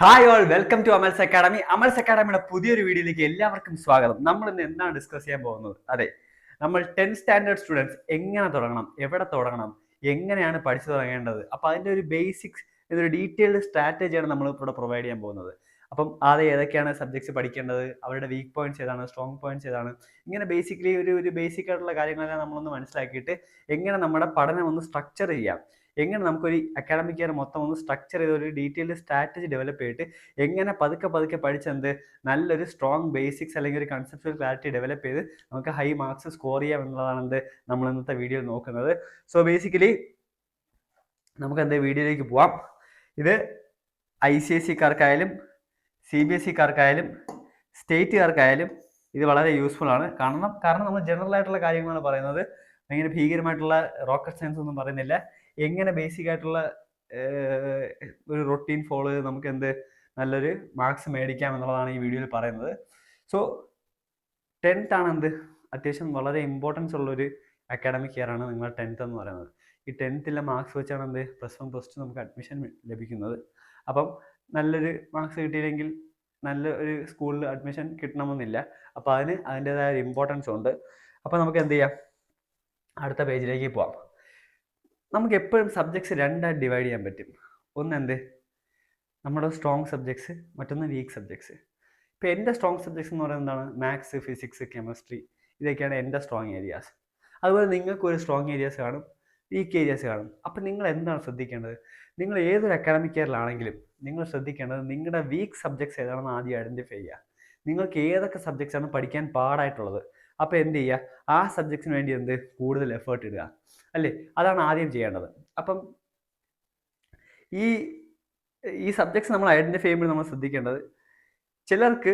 Hi all, welcome to Amal's academy. Amal's അക്കാഡമിയുടെ പുതിയൊരു വീഡിയോയിലേക്ക് എല്ലാവർക്കും സ്വാഗതം. നമ്മൾ ഇന്ന് എന്താണ് ഡിസ്കസ് ചെയ്യാൻ പോകുന്നത്? അതെ, നമ്മൾ 10th സ്റ്റാൻഡേർഡ് സ്റ്റുഡൻസ് എങ്ങനെ തുടങ്ങണം, എവിടെ തുടങ്ങണം, എങ്ങനെയാണ് പഠിച്ചു തുടങ്ങേണ്ടത്, അപ്പോൾ അതിൻ്റെ ഒരു ബേസിക്സ്, ഇതൊരു ഡീറ്റെയിൽഡ് സ്ട്രാറ്റജിയാണ് നമ്മൾ ഇവിടെ പ്രൊവൈഡ് ചെയ്യാൻ പോകുന്നത്. അപ്പം ആദ്യം ഏതൊക്കെയാണ് സബ്ജക്ട്സ് പഠിക്കേണ്ടത്, അവരുടെ വീക്ക് പോയിന്റ്സ് ഏതാണ്, സ്ട്രോങ് പോയിന്റ്സ് ഏതാണ്, ഇങ്ങനെ ബേസിക്കലി ഒരു ബേസിക് ആയിട്ടുള്ള കാര്യങ്ങളെല്ലാം നമ്മളൊന്ന് മനസ്സിലാക്കിയിട്ട് എങ്ങനെ നമ്മുടെ പഠനം ഒന്ന് സ്ട്രക്ചർ ചെയ്യാം, എങ്ങനെ നമുക്കൊരു അക്കാഡമിക് ഇയർ മൊത്തം ഒന്ന് സ്ട്രക്ചർ ചെയ്ത് ഒരു ഡീറ്റെയിൽഡ് സ്ട്രാറ്റജി ഡെവലപ്പ് ചെയ്തിട്ട് എങ്ങനെ പതുക്കെ പഠിച്ചെന്ത് നല്ലൊരു സ്ട്രോങ് ബേസിക്സ് അല്ലെങ്കിൽ ഒരു കൺസെപ്ച്വൽ ക്ലാരിറ്റി ഡെവലപ്പ് ചെയ്ത് നമുക്ക് ഹൈ മാർക്സ് സ്കോർ ചെയ്യാം എന്നുള്ളതാണ് എന്ത് നമ്മൾ ഇന്നത്തെ വീഡിയോയിൽ നോക്കുന്നത്. സോ ബേസിക്കലി നമുക്ക് എന്ത് വീഡിയോയിലേക്ക് പോവാം. ഇത് ICSE-കാർക്കായാലും CBSE-കാർക്കായാലും സ്റ്റേറ്റുകാർക്കായാലും ഇത് വളരെ യൂസ്ഫുൾ ആണ്. കാരണം നമ്മൾ ജനറൽ ആയിട്ടുള്ള കാര്യങ്ങളാണ് പറയുന്നത്. ഭയങ്കര ഭീകരമായിട്ടുള്ള റോക്കറ്റ് സയൻസ് ഒന്നും പറയുന്നില്ല. എങ്ങനെ ബേസിക് ആയിട്ടുള്ള ഒരു റൊട്ടീൻ ഫോളോ ചെയ്ത് നമുക്ക് എന്ത് നല്ലൊരു മാർക്സ് മേടിക്കാം എന്നുള്ളതാണ് ഈ വീഡിയോയിൽ പറയുന്നത്. സോ 10th ആണ് എന്ത് അത്യാവശ്യം വളരെ ഇമ്പോർട്ടൻസ് ഉള്ളൊരു അക്കാഡമിക് ഇയർ ആണ് നിങ്ങളുടെ 10th എന്ന് പറയുന്നത്. ഈ 10th മാർക്സ് വെച്ചാണ് എന്ത് +1 +2 നമുക്ക് അഡ്മിഷൻ ലഭിക്കുന്നത്. അപ്പം നല്ലൊരു മാർക്സ് കിട്ടിയില്ലെങ്കിൽ നല്ല ഒരു സ്കൂളിൽ അഡ്മിഷൻ കിട്ടണമെന്നില്ല. അപ്പോൾ അതിൻ്റെതായ ഒരു ഇമ്പോർട്ടൻസ് ഉണ്ട്. അപ്പോൾ നമുക്ക് എന്ത് ചെയ്യാം, അടുത്ത പേജിലേക്ക് പോവാം. നമുക്ക് എപ്പോഴും സബ്ജക്ട്സ് രണ്ടായിട്ട് ഡിവൈഡ് ചെയ്യാൻ പറ്റും. ഒന്ന് എന്ത് നമ്മുടെ സ്ട്രോങ് സബ്ജക്ട്സ്, മറ്റൊന്ന് വീക്ക് സബ്ജക്ട്സ്. ഇപ്പോൾ എൻ്റെ സ്ട്രോങ് സബ്ജക്ട്സ് എന്ന് പറയുന്നത് എന്താണ്? മാത്സ്, ഫിസിക്സ്, കെമിസ്ട്രി, ഇതൊക്കെയാണ് എൻ്റെ സ്ട്രോങ് ഏരിയാസ്. അതുപോലെ നിങ്ങൾക്ക് ഒരു സ്ട്രോങ് ഏരിയാസ് കാണും, വീക്ക് ഏരിയാസ് കാണും. അപ്പം നിങ്ങൾ എന്താണ് ശ്രദ്ധിക്കേണ്ടത്? നിങ്ങൾ ഏതൊരു അക്കാഡമിക് ഇയറിലാണെങ്കിലും നിങ്ങൾ ശ്രദ്ധിക്കേണ്ടത് നിങ്ങളുടെ വീക്ക് സബ്ജക്ട്സ് ഏതാണെന്ന് ആദ്യം ഐഡൻറ്റിഫൈ ചെയ്യുക. നിങ്ങൾക്ക് ഏതൊക്കെ സബ്ജക്ട്സാണ് പഠിക്കാൻ പാടായിട്ടുള്ളത്, അപ്പോൾ എന്ത് ചെയ്യുക, ആ സബ്ജക്ട്സിന് വേണ്ടി എന്ത് കൂടുതൽ എഫേർട്ട് ഇടുക, അല്ലേ? അതാണ് ആദ്യം ചെയ്യേണ്ടത്. അപ്പം ഈ സബ്ജക്ട്സ് നമ്മൾ ഐഡൻറ്റിഫൈ ചെയ്യുമ്പോൾ നമ്മൾ ശ്രദ്ധിക്കേണ്ടത്, ചിലർക്ക്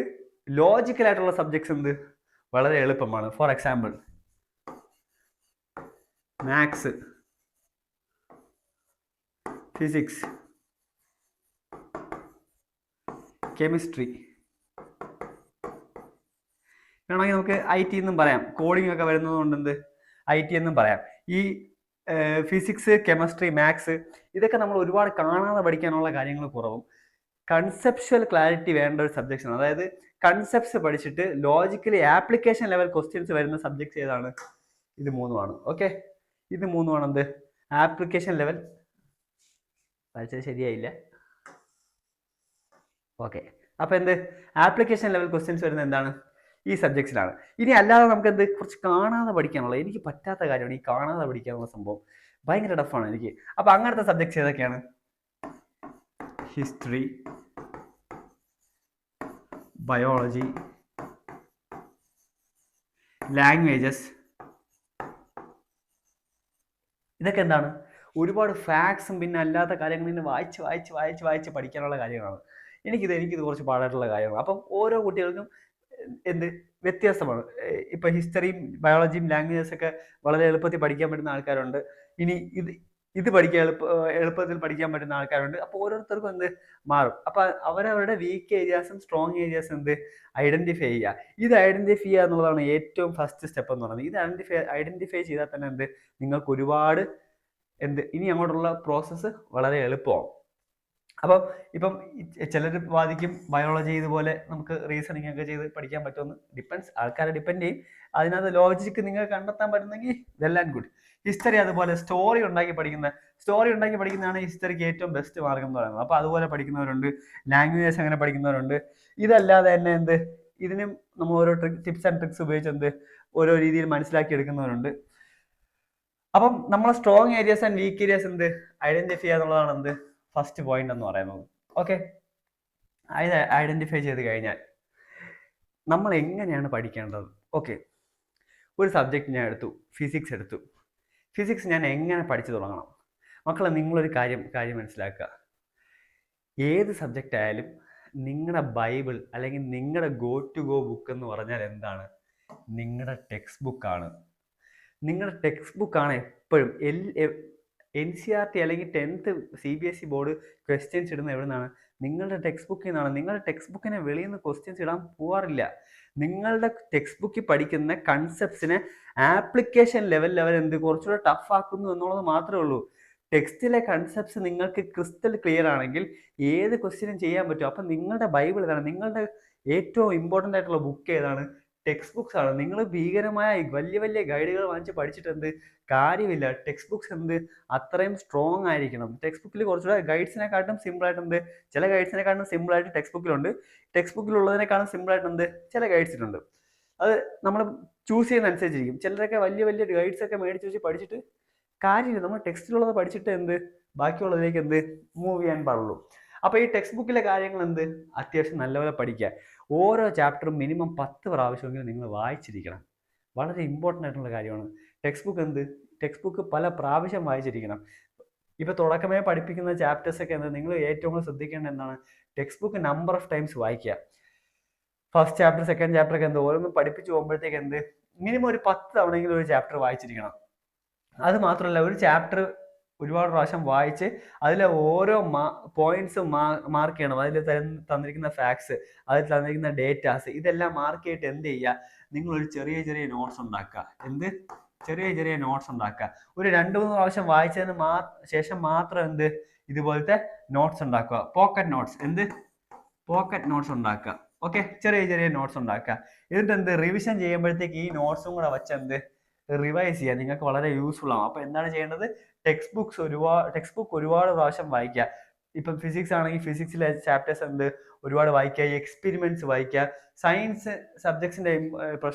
ലോജിക്കലായിട്ടുള്ള സബ്ജക്ട്സ് എന്ത് വളരെ എളുപ്പമാണ്. For example maths, physics, chemistry, വേണമെങ്കിൽ നമുക്ക് IT എന്നും പറയാം. കോഡിംഗ് ഒക്കെ വരുന്നത് കൊണ്ട് എന്ത് IT എന്നും പറയാം. ഈ ഫിസിക്സ്, കെമിസ്ട്രി, മാത്സ് ഇതൊക്കെ നമ്മൾ ഒരുപാട് കാണാതെ പഠിക്കാനുള്ള കാര്യങ്ങൾ കുറവും. കൺസെപ്ച്വൽ ക്ലാരിറ്റി വേണ്ട ഒരു സബ്ജക്ട്സാണ്. അതായത് കൺസെപ്റ്റ്സ് പഠിച്ചിട്ട് ലോജിക്കലി ആപ്ലിക്കേഷൻ ലെവൽ ക്വസ്റ്റ്യൻസ് വരുന്ന സബ്ജക്ട്സ് ഏതാണ്? ഇത് മൂന്നുമാണ്. ഓക്കെ, ഇത് മൂന്നുമാണ് എന്ത് ആപ്ലിക്കേഷൻ ലെവൽ. പഠിച്ചത് ശരിയായില്ല. ഓക്കെ, അപ്പോൾ എന്ത് ആപ്ലിക്കേഷൻ ലെവൽ ക്വസ്റ്റ്യൻസ് വരുന്നത് എന്താണ്? ഈ സബ്ജക്ട്സിലാണ്. ഇനി അല്ലാതെ നമുക്ക് എന്ത് കുറച്ച് കാണാതെ പഠിക്കാനുള്ളത്, എനിക്ക് പറ്റാത്ത കാര്യമാണ് ഈ കാണാതെ പഠിക്കാനുള്ള സംഭവം. ഭയങ്കര ടഫാണ് എനിക്ക്. അപ്പോൾ അങ്ങനത്തെ സബ്ജക്ട്സ് ഏതൊക്കെയാണ്? History, biology, languages. ഇതൊക്കെ എന്താണ് ഒരുപാട് ഫാക്ട്സും പിന്നെ അല്ലാത്ത കാര്യങ്ങൾ ഇങ്ങനെ വായിച്ച് പഠിക്കാനുള്ള കാര്യങ്ങളാണ്. എനിക്കിത് കുറച്ച് പാടായിട്ടുള്ള കാര്യമാണ്. അപ്പം ഓരോ കുട്ടികൾക്കും എന്ത് വ്യത്യാസമാണ്. ഇപ്പം ഹിസ്റ്ററിയും ബയോളജിയും ലാംഗ്വേജസ് ഒക്കെ വളരെ എളുപ്പത്തിൽ പഠിക്കാൻ പറ്റുന്ന ആൾക്കാരുണ്ട്. ഇനി ഇത് എളുപ്പത്തിൽ പഠിക്കാൻ പറ്റുന്ന ആൾക്കാരുണ്ട്. അപ്പോൾ ഓരോരുത്തർക്കും എന്ത് മാറും. അപ്പോൾ അവരവരുടെ വീക്ക് ഏരിയാസും സ്ട്രോങ് ഏരിയാസും എന്ത് ഐഡന്റിഫൈ ചെയ്യുക. ഇത് ഐഡന്റിഫൈ ചെയ്യുക എന്നുള്ളതാണ് ഏറ്റവും ഫസ്റ്റ് സ്റ്റെപ്പ് എന്ന് പറയുന്നത്. ഇത് ഐഡന്റിഫൈ ചെയ്താൽ തന്നെ എന്ത് നിങ്ങൾക്ക് ഒരുപാട് ഇനി അങ്ങോട്ടുള്ള പ്രോസസ്സ് വളരെ എളുപ്പമാവും. അപ്പം ഇപ്പം ചിലർ വാദിക്കും ബയോളജി ഇതുപോലെ നമുക്ക് റീസണിങ് ഒക്കെ ചെയ്ത് പഠിക്കാൻ പറ്റുമെന്ന്. ഡിപ്പെൻസ്, ആൾക്കാരെ ഡിപ്പെൻഡ് ചെയ്യും. അതിനകത്ത് ലോജിക്ക് നിങ്ങൾക്ക് കണ്ടെത്താൻ പറ്റുന്നെങ്കിൽ വെൽ ആൻഡ് ഗുഡ്. ഹിസ്റ്ററി അതുപോലെ സ്റ്റോറി ഉണ്ടാക്കി പഠിക്കുന്നതാണ് ഹിസ്റ്ററിക്ക് ഏറ്റവും ബെസ്റ്റ് മാർഗം എന്ന് പറയുന്നത്. അപ്പോൾ അതുപോലെ പഠിക്കുന്നവരുണ്ട്, ലാംഗ്വേജസ് അങ്ങനെ പഠിക്കുന്നവരുണ്ട്. ഇതല്ലാതെ തന്നെ ഇതിനും നമ്മൾ ഓരോ ടിപ്സ് ആൻഡ് ട്രിക്സ് ഉപയോഗിച്ച് ഓരോ രീതിയിൽ മനസ്സിലാക്കി എടുക്കുന്നവരുണ്ട്. അപ്പം നമ്മൾ strong areas and week areas identify ചെയ്യുക എന്നുള്ളതാണ് ഫസ്റ്റ് പോയിന്റ് എന്ന് പറയുന്നത്. ഓക്കെ, അത് ഐഡന്റിഫൈ ചെയ്ത് കഴിഞ്ഞാൽ നമ്മൾ എങ്ങനെയാണ് പഠിക്കേണ്ടത്? ഓക്കെ, ഒരു സബ്ജക്റ്റ് ഞാൻ എടുത്തു, ഫിസിക്സ് എടുത്തു. ഫിസിക്സ് ഞാൻ എങ്ങനെ പഠിച്ചു തുടങ്ങണം? മക്കളെ, നിങ്ങളൊരു കാര്യം മനസ്സിലാക്കുക. ഏത് സബ്ജക്റ്റ് ആയാലും നിങ്ങളുടെ ബൈബിൾ അല്ലെങ്കിൽ നിങ്ങളുടെ ഗോ ടു ഗോ ബുക്ക് എന്ന് പറഞ്ഞാൽ എന്താണ്? നിങ്ങളുടെ ടെക്സ്റ്റ് ബുക്കാണ്. നിങ്ങളുടെ ടെക്സ്റ്റ് ബുക്കാണ് എപ്പോഴും. NCERT അല്ലെങ്കിൽ 10th CBSE ബോർഡ് ക്വസ്റ്റ്യൻസ് ഇടുന്നത് എവിടെ നിന്നാണ്? നിങ്ങളുടെ ടെക്സ്റ്റ് ബുക്കിൽ നിന്നാണ്. നിങ്ങളുടെ ടെക്സ്റ്റ് ബുക്കിനെ വെളിയിൽ നിന്ന് ക്വസ്റ്റ്യൻസ് ഇടാൻ പോകാറില്ല. നിങ്ങളുടെ ടെക്സ്റ്റ് ബുക്കിൽ പഠിക്കുന്ന കൺസെപ്റ്റ്സിനെ ആപ്ലിക്കേഷൻ ലെവൽ കുറച്ചുകൂടെ ടഫ് ആക്കുന്നു എന്നുള്ളത് മാത്രമേ ഉള്ളൂ. ടെക്സ്റ്റിലെ കൺസെപ്റ്റ്സ് നിങ്ങൾക്ക് ക്രിസ്റ്റൽ ക്ലിയർ ആണെങ്കിൽ ഏത് ക്വസ്റ്റ്യനും ചെയ്യാൻ പറ്റും. അപ്പം നിങ്ങളുടെ ബൈബിൾ ഏതാണ്? നിങ്ങളുടെ ഏറ്റവും ഇമ്പോർട്ടൻ്റ് ആയിട്ടുള്ള ബുക്ക് ഏതാണ്? ടെക്സ്റ്റ് ബുക്സ് ആണ്. നിങ്ങൾ ഭീകരമായ വലിയ വലിയ ഗൈഡുകൾ വാങ്ങിച്ച് പഠിച്ചിട്ട് എന്ത് കാര്യമില്ല. ടെക്സ്റ്റ് ബുക്സ് എന്ത് അത്രയും സ്ട്രോങ് ആയിരിക്കണം. ടെക്സ്റ്റ് ബുക്കിൽ കുറച്ചുകൂടെ ഗൈഡ്സിനെക്കാട്ടും സിമ്പിളായിട്ട് എന്ത് ചില ഗൈഡ്സിനെക്കാട്ടും സിമ്പിളായിട്ട് ടെക്സ്റ്റ് ബുക്കിലുണ്ട്. ടെക്സ്റ്റ് ബുക്കിലുള്ളതിനേക്കാളും സിമ്പിളായിട്ട് എന്ത് ചില ഗൈഡ്സിലുണ്ട്. അത് നമ്മൾ ചൂസ് ചെയ്യുന്ന അനുസരിച്ചിരിക്കും. ചിലരൊക്കെ വലിയ വലിയ ഗൈഡ്സ് ഒക്കെ മേടിച്ച് വെച്ച് പഠിച്ചിട്ട് കാര്യമില്ല. നമ്മൾ ടെക്സ്റ്റിലുള്ളത് പഠിച്ചിട്ട് എന്ത് ബാക്കിയുള്ളതിലേക്ക് എന്ത് മൂവ് ചെയ്യാൻ പാടുള്ളൂ. അപ്പോൾ ഈ ടെക്സ്റ്റ് ബുക്കിലെ കാര്യങ്ങൾ എന്ത് അത്യാവശ്യം നല്ലപോലെ പഠിക്കുക. ഓരോ ചാപ്റ്ററും മിനിമം 10 പ്രാവശ്യമെങ്കിലും നിങ്ങൾ വായിച്ചിരിക്കണം. വളരെ ഇമ്പോർട്ടൻ്റ് ആയിട്ടുള്ള കാര്യമാണ്. ടെക്സ്റ്റ് ബുക്ക് പല പ്രാവശ്യം വായിച്ചിരിക്കണം. ഇപ്പോൾ തുടക്കമേ പഠിപ്പിക്കുന്ന ചാപ്റ്റേഴ്സ് ഒക്കെ എന്ത് നിങ്ങൾ ഏറ്റവും കൂടുതൽ ശ്രദ്ധിക്കേണ്ടത് എന്താണ്? Text book number of times വായിക്കുക. ഫസ്റ്റ് ചാപ്റ്റർ, സെക്കൻഡ് ചാപ്റ്റർ ഒക്കെ എന്ത് ഓരോന്നും പഠിപ്പിച്ച് പോകുമ്പോഴത്തേക്ക് എന്ത് മിനിമം ഒരു 10 തവണയെങ്കിലും ഒരു ചാപ്റ്റർ വായിച്ചിരിക്കണം. അത് മാത്രമല്ല, ഒരു ചാപ്റ്റർ ഒരുപാട് പ്രാവശ്യം വായിച്ച് അതിലെ ഓരോ പോയിന്റ്സും മാർക്ക് ചെയ്യണം. അതിൽ തന്നിരിക്കുന്ന ഫാക്ട്സ്, അതിൽ തന്നിരിക്കുന്ന ഡേറ്റാസ്, ഇതെല്ലാം മാർക്ക് ചെയ്തിട്ട് എന്ത് ചെയ്യുക? നിങ്ങളൊരു ചെറിയ ചെറിയ നോട്ട്സ് ഉണ്ടാക്കുക. ചെറിയ ചെറിയ നോട്ട്സ് ഉണ്ടാക്കുക. ഒരു 2-3 പ്രാവശ്യം വായിച്ചതിന് ശേഷം മാത്രം എന്ത് ഇതുപോലത്തെ നോട്ട്സ് ഉണ്ടാക്കുക. പോക്കറ്റ് നോട്ട്സ് ഉണ്ടാക്കുക. ഓക്കെ, ചെറിയ ചെറിയ നോട്ട്സ് ഉണ്ടാക്കുക. എന്നിട്ട് എന്ത് റിവിഷൻ ചെയ്യുമ്പോഴത്തേക്ക് ഈ നോട്ട്സും കൂടെ വെച്ച് എന്ത് റിവൈസ് ചെയ്യുക. നിങ്ങൾക്ക് വളരെ യൂസ്ഫുൾ ആവും. അപ്പോൾ എന്താണ് ചെയ്യേണ്ടത്? ടെക്സ്റ്റ് ബുക്ക് ഒരുപാട് പ്രാവശ്യം വായിക്കുക. ഇപ്പം ഫിസിക്സ് ആണെങ്കിൽ ഫിസിക്സിലെ ചാപ്റ്റേഴ്സ് എന്ത് ഒരുപാട് വായിക്കുക. എക്സ്പെരിമെന്റ്സ് വായിക്കുക. സയൻസ് സബ്ജക്ട്സിന്റെ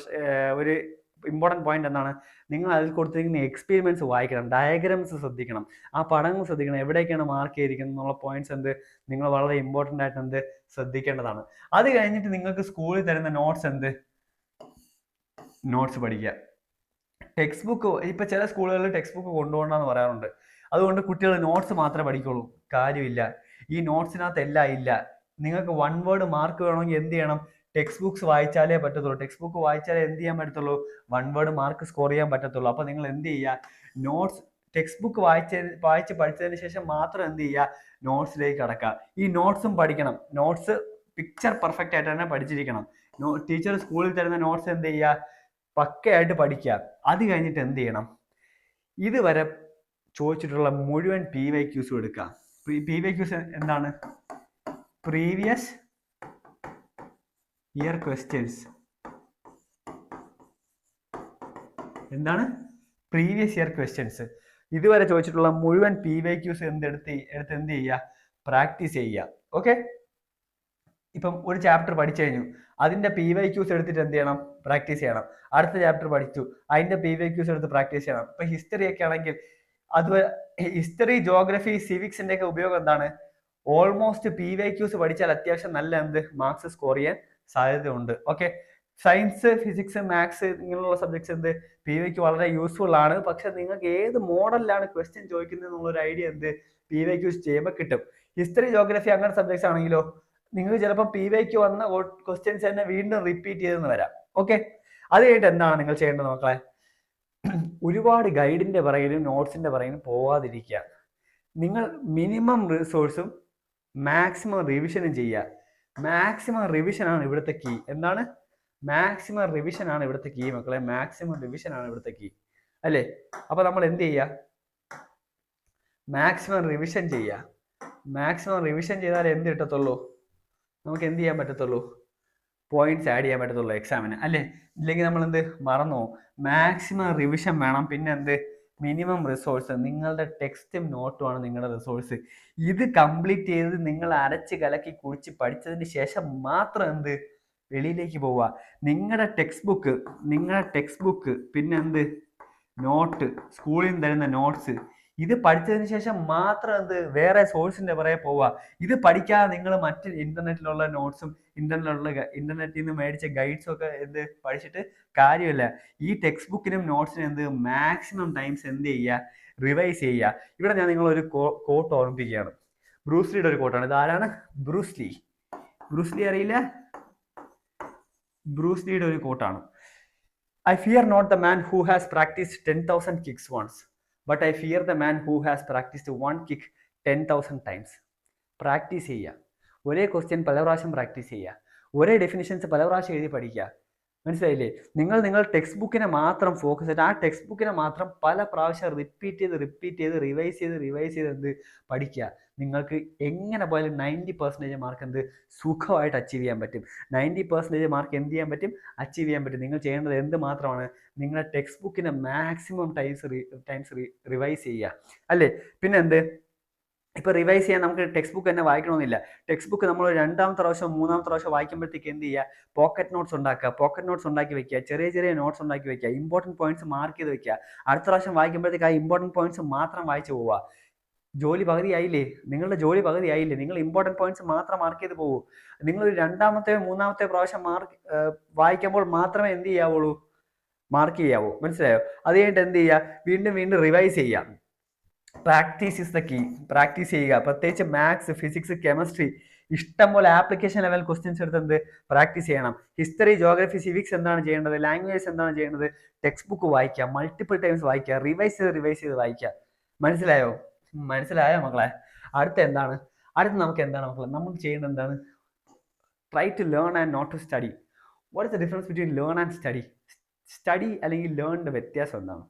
ഒരു ഇമ്പോർട്ടൻറ്റ് പോയിന്റ് എന്താണ്? നിങ്ങൾ അതിൽ കൊടുത്തിരിക്കുന്ന എക്സ്പെരിമെന്റ്സ് വായിക്കണം. ഡയഗ്രാംസ് ശ്രദ്ധിക്കണം. ആ പടങ്ങൾ ശ്രദ്ധിക്കണം. എവിടേക്കാണ് മാർക്ക് ചെയ്തിരിക്കുന്നത് എന്നുള്ള പോയിന്റ്സ് എന്ത് നിങ്ങൾ വളരെ ഇമ്പോർട്ടൻ്റ് ആയിട്ട് എന്ത് ശ്രദ്ധിക്കേണ്ടതാണ്. അത് കഴിഞ്ഞിട്ട് നിങ്ങൾക്ക് സ്കൂളിൽ തരുന്ന നോട്ട്സ് പഠിക്കുക. ടെക്സ്റ്റ് ബുക്ക് ഇപ്പൊ ചില സ്കൂളുകളിൽ ടെക്സ്റ്റ് ബുക്ക് കൊണ്ടുപോകണമെന്ന് പറയാറുണ്ട്. അതുകൊണ്ട് കുട്ടികൾ നോട്ട്സ് മാത്രമേ പഠിക്കുള്ളൂ. കാര്യമില്ല. ഈ നോട്ട്സിനകത്ത് എല്ലാം ഇല്ല. നിങ്ങൾക്ക് 1 വേർഡ് മാർക്ക് വേണമെങ്കിൽ എന്ത് ചെയ്യണം? ടെക്സ്റ്റ് ബുക്സ് വായിച്ചാലേ പറ്റത്തുള്ളൂ. ടെക്സ്റ്റ് ബുക്ക് വായിച്ചാലേ എന്ത് ചെയ്യാൻ പറ്റത്തുള്ളൂ? 1 വേർഡ് മാർക്ക് സ്കോർ ചെയ്യാൻ പറ്റത്തുള്ളൂ. അപ്പൊ നിങ്ങൾ എന്ത് ചെയ്യുക? നോട്ട്സ് ടെക്സ്റ്റ് ബുക്ക് വായിച്ച് പഠിച്ചതിന് ശേഷം മാത്രം എന്ത് ചെയ്യുക? നോട്ട്സിലേക്ക് കടക്കുക. ഈ നോട്ട്സും പഠിക്കണം. നോട്ട്സ് പിക്ചർ പെർഫെക്റ്റ് ആയിട്ട് തന്നെ പഠിച്ചിരിക്കണം. ടീച്ചർ സ്കൂളിൽ തരുന്ന നോട്ട്സ് എന്ത് ചെയ്യുക? പക്കയായിട്ട് പഠിക്കുക. അത് കഴിഞ്ഞിട്ട് എന്ത് ചെയ്യണം? ഇതുവരെ ചോദിച്ചിട്ടുള്ള മുഴുവൻ PYQs എടുക്കുക. PYQs എന്താണ്? Previous year questions. എന്താണ്? Previous year questions. ഇതുവരെ ചോദിച്ചിട്ടുള്ള മുഴുവൻ PYQs എടുത്ത് എന്ത് ചെയ്യുക? പ്രാക്ടീസ് ചെയ്യുക. ഓക്കെ, ഇപ്പം ഒരു ചാപ്റ്റർ പഠിച്ചു കഴിഞ്ഞു, അതിന്റെ PYQs എടുത്തിട്ട് എന്ത് ചെയ്യണം? പ്രാക്ടീസ് ചെയ്യണം. അടുത്ത ചാപ്റ്റർ പഠിച്ചു, അതിന്റെ PYQs എടുത്ത് പ്രാക്ടീസ് ചെയ്യണം. ഇപ്പൊ ഹിസ്റ്ററി ഒക്കെ ആണെങ്കിൽ അത് ഹിസ്റ്ററി, ജോഗ്രഫി, സിവിക്സിന്റെ ഒക്കെ ഉപയോഗം എന്താണ്? ഓൾമോസ്റ്റ് PYQs പഠിച്ചാൽ അത്യാവശ്യം നല്ല മാർക്സ് സ്കോർ ചെയ്യാൻ സാധ്യതയുണ്ട്. ഓക്കെ, സയൻസ്, ഫിസിക്സ്, മാത്സ് ഇങ്ങനെയുള്ള സബ്ജക്ട്സ് PYQ വളരെ യൂസ്ഫുൾ ആണ്. പക്ഷെ നിങ്ങൾക്ക് ഏത് മോഡലിലാണ് ക്വസ്റ്റ്യൻ ചോദിക്കുന്നത് എന്നുള്ളൊരു ഐഡിയ PYQs ചെയ്യുമ്പോൾ കിട്ടും. ഹിസ്റ്ററി, ജോഗ്രഫി അങ്ങനെ സബ്ജക്ട്സ് ആണെങ്കിലോ നിങ്ങൾക്ക് ചിലപ്പോൾ PYQ വന്ന ക്വസ്റ്റ്യൻസ് തന്നെ വീണ്ടും റിപ്പീറ്റ് ചെയ്തെന്ന് വരാം. ഓക്കെ, അത് കഴിഞ്ഞിട്ട് എന്താണ് നിങ്ങൾ ചെയ്യേണ്ടത് മക്കളെ? ഒരുപാട് ഗൈഡിന്റെ പറയലും നോട്ട്സിന്റെ പറയലും പോവാതിരിക്കുക. നിങ്ങൾ മിനിമം റിസോഴ്സും മാക്സിമം റിവിഷനും ചെയ്യുക. മാക്സിമം റിവിഷൻ ആണ് ഇവിടുത്തെ കീ. എന്താണ്? മാക്സിമം റിവിഷൻ ആണ് ഇവിടുത്തെ കീ മക്കളെ. മാക്സിമം റിവിഷൻ ആണ് ഇവിടുത്തെ കീ, അല്ലേ? അപ്പൊ നമ്മൾ എന്ത് ചെയ്യുക? മാക്സിമം റിവിഷൻ ചെയ്യുക. മാക്സിമം റിവിഷൻ ചെയ്താൽ എന്ത് കിട്ടത്തുള്ളൂ? നമുക്ക് എന്ത് ചെയ്യാൻ പറ്റത്തുള്ളൂ? പോയിന്റ്സ് ആഡ് ചെയ്യാൻ പറ്റത്തുള്ളൂ എക്സാമിന്, അല്ലേ? ഇല്ലെങ്കിൽ നമ്മൾ മറന്നു പോകും. മാക്സിമം റിവിഷൻ വേണം. പിന്നെ മിനിമം റിസോഴ്സ്. നിങ്ങളുടെ ടെക്സ്റ്റും നോട്ടുമാണ് നിങ്ങളുടെ റിസോഴ്സ്. ഇത് കംപ്ലീറ്റ് ചെയ്ത് നിങ്ങൾ അരച്ച് കലക്കി കുടിച്ച് പഠിച്ചതിന് ശേഷം മാത്രം വെളിയിലേക്ക് പോവുക. നിങ്ങളുടെ ടെക്സ്റ്റ് ബുക്ക് പിന്നെ നോട്ട്, സ്കൂളിൽ നിന്ന് തരുന്ന നോട്ട്സ്, ഇത് പഠിച്ചതിന് ശേഷം മാത്രം വേറെ സോഴ്സിന്റെ പുറകെ പോവുക. ഇത് പഠിക്കാതെ നിങ്ങൾ മറ്റ് ഇന്റർനെറ്റിലുള്ള നോട്ട്സും ഇന്റർനെറ്റിൽ നിന്ന് മേടിച്ച ഗൈഡ്സും ഒക്കെ പഠിച്ചിട്ട് കാര്യമില്ല. ഈ ടെക്സ്റ്റ് ബുക്കിനും നോട്ട്സിനും മാക്സിമം ടൈംസ് ചെയ്യുക? റിവൈസ് ചെയ്യുക. ഇവിടെ ഞാൻ നിങ്ങളൊരു കോട്ട് ഓർമ്മിപ്പിക്കുകയാണ്. ബ്രൂസ്ലിയുടെ ഒരു കോട്ടാണ്. ഇത് ആരാണ്? ബ്രൂസ്ലി അറിയില്ല? ബ്രൂസ്ലിയുടെ ഒരു കോട്ടാണ്. I fear not the man who has practiced 10,000 kicks once, but I fear the man who has practiced one kick 10,000 times. Practice ചെയ്യുക. ഒരേ ക്വസ്റ്റ്യൻ പല പ്രാവശ്യം പ്രാക്ടീസ് ചെയ്യുക. ഒരേ ഡെഫിനിഷൻസ് പല പ്രാവശ്യം എഴുതി പഠിക്കുക. മനസ്സിലായില്ലേ? നിങ്ങൾ ടെക്സ്റ്റ് ബുക്കിനെ മാത്രം ഫോക്കസ് ചെയ്തിട്ട് ആ ടെക്സ്റ്റ് ബുക്കിനെ മാത്രം പല പ്രാവശ്യം റിപ്പീറ്റ് ചെയ്ത് റിവൈസ് ചെയ്ത് എന്ത് പഠിക്കുക. നിങ്ങൾക്ക് എങ്ങനെ പോയാലും 90% മാർക്ക് എന്ത് സുഖമായിട്ട് അച്ചീവ് ചെയ്യാൻ പറ്റും. 90% മാർക്ക് എന്ത് ചെയ്യാൻ പറ്റും? അച്ചീവ് ചെയ്യാൻ പറ്റും. നിങ്ങൾ ചെയ്യേണ്ടത് എന്ത് മാത്രമാണ്? നിങ്ങളുടെ ടെക്സ്റ്റ് ബുക്കിനെ മാക്സിമം ടൈംസ് റിവൈസ് ചെയ്യുക, അല്ലേ? പിന്നെ എന്ത്, ഇപ്പോൾ റിവൈസ് ചെയ്യാൻ നമുക്ക് ടെക്സ്റ്റ് ബുക്ക് തന്നെ വായിക്കണമെന്നില്ല. ടെക്സ്റ്റ് ബുക്ക് നമ്മൾ രണ്ടാമത്തെ പ്രാവശ്യം മൂന്നാമത്തെ പ്രാവശ്യം വായിക്കുമ്പോഴത്തേക്ക് എന്ത് ചെയ്യുക? പോക്കറ്റ് നോട്ട്സ് ഉണ്ടാക്കുക. പോക്കറ്റ് നോട്ട്സ് ഉണ്ടാക്കി വെക്കുക. ചെറിയ നോട്ട്സ് ഉണ്ടാക്കി വെക്കുക. ഇമ്പോർട്ടൻറ്റ് പോയിന്റ്സ് മാർക്ക് ചെയ്ത് വെക്കുക. അടുത്ത പ്രാവശ്യം വായിക്കുമ്പോഴത്തേക്ക് ആ ഇമ്പോർട്ടൻറ്റ് പോയിന്റ്സ് മാത്രം വായിച്ചു പോവുക. ജോലി പകുതിയായില്ലേ? നിങ്ങളുടെ ജോലി പകുതിയായില്ലേ? നിങ്ങൾ ഇമ്പോർട്ടൻറ്റ് പോയിന്റ്സ് മാത്രം മാർക്ക് ചെയ്ത് പോകൂ. നിങ്ങൾ രണ്ടാമത്തെയോ മൂന്നാമത്തെയോ പ്രാവശ്യം വായിക്കുമ്പോൾ മാത്രമേ എന്ത് ചെയ്യാവുള്ളൂ? മാർക്ക് ചെയ്യാവൂ. മനസ്സിലായോ? അത് കഴിഞ്ഞിട്ട് എന്ത് ചെയ്യുക? വീണ്ടും റിവൈസ് ചെയ്യുക. Practice is the key. Practice ചെയ്യുക. പ്രത്യേകിച്ച് മാത്സ്, ഫിസിക്സ്, കെമിസ്ട്രി ഇഷ്ടംപോലെ ആപ്ലിക്കേഷൻ ലെവൽ ക്വസ്റ്റ്യൻസ് എടുത്ത് പ്രാക്ടീസ് ചെയ്യണം. ഹിസ്റ്ററി, ജോഗ്രഫി, സിവിക്സ് എന്താണ് ചെയ്യേണ്ടത്? ലാംഗ്വേജ് എന്താണ് ചെയ്യേണ്ടത്? ടെക്സ്റ്റ് ബുക്ക് വായിക്കുക. മൾട്ടിപ്പിൾ ടൈംസ് വായിക്കുക. റിവൈസ് ചെയ്ത് വായിക്കുക. മനസ്സിലായോ മക്കളെ? അടുത്ത നമുക്ക് എന്താണ് മക്കളെ? നമ്മൾ ചെയ്യേണ്ടത് എന്താണ്? Try to learn and not to study. What is the difference between learn and study? Study അല്ലെങ്കിൽ ലേണിന്റെ വ്യത്യാസം എന്താണ്?